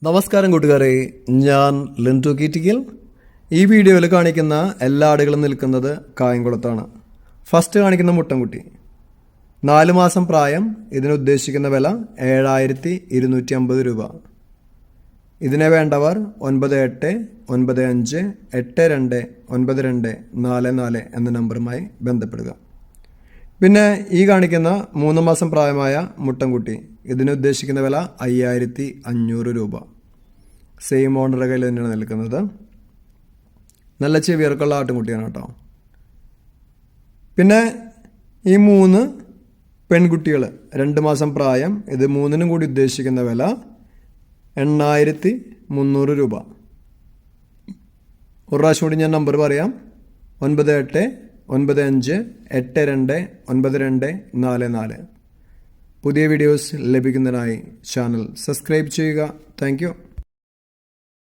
നമസ്കാരം കൂട്ടുകാരെ, ഞാൻ ലിൻറ്റു കീറ്റിക്കൽ. ഈ വീഡിയോയിൽ കാണിക്കുന്ന എല്ലാ ആടുകളും നിൽക്കുന്നത് കായംകുളത്താണ്. ഫസ്റ്റ് കാണിക്കുന്ന മുട്ടൻകുട്ടി 4 മാസം പ്രായം. ഇതിന് ഉദ്ദേശിക്കുന്ന വില 7250 രൂപ. ഇതിനെ വേണ്ടവർ 9895829244 എന്ന നമ്പറുമായി ബന്ധപ്പെടുക. പിന്നെ ഈ കാണിക്കുന്ന 3 മാസം പ്രായമായ മുട്ടൻകുട്ടി, ഇതിന് ഉദ്ദേശിക്കുന്ന വില 5500 രൂപ. സെയിം ഓണറുടെ കയ്യിൽ തന്നെയാണ് നിൽക്കുന്നത്. നല്ല ചെവിയർക്കുള്ള ആട്ടുംകുട്ടിയാണ് കേട്ടോ. പിന്നെ ഈ 3 പെൺകുട്ടികൾ 2 മാസം പ്രായം. ഇത് 3നും കൂടി ഉദ്ദേശിക്കുന്ന വില 8300 രൂപ. ഒരു പ്രാവശ്യം കൂടി ഞാൻ നമ്പർ പറയാം: 9895829244. പുതിയ വീഡിയോസ് ലഭിക്കുന്നതിനായി ചാനൽ സബ്സ്ക്രൈബ് ചെയ്യുക. Thank you.